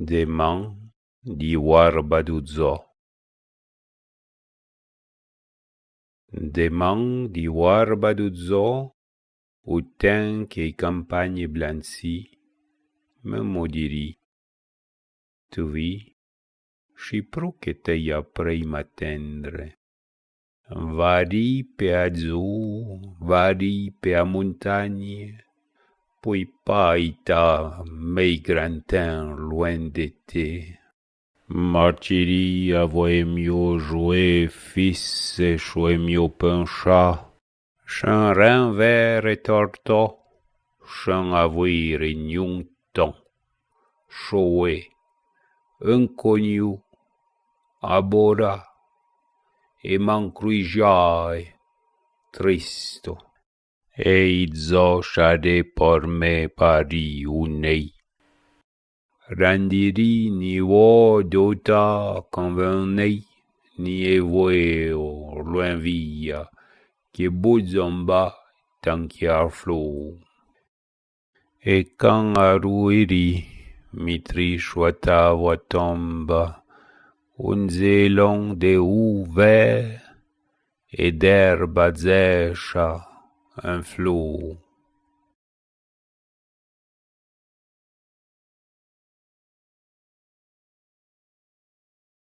Dèman di Warbaduzzo. Dèman di Warbaduzzo, utan che campagne blanci, me modiri. Tu vi, și pro che te aprei m'attendre. Vari pe a giù, vari pe a montagne, poi paita mei grantin loin de te. Martiri avoie mio jouer fils et jouer mio pencha, chan ren ver et torto, chan avoie regnon ton, choue, inconnu, abora, e mancruigiae, tristo, e izzo shade por me pari unei. Randiri ni wo dota convenei, ni evoeo loin via, che buzzomba tanchiar flo. E can aruiri, mitri shwata watomba, un zélon de ouvert, et d'herbe zècha, un flot.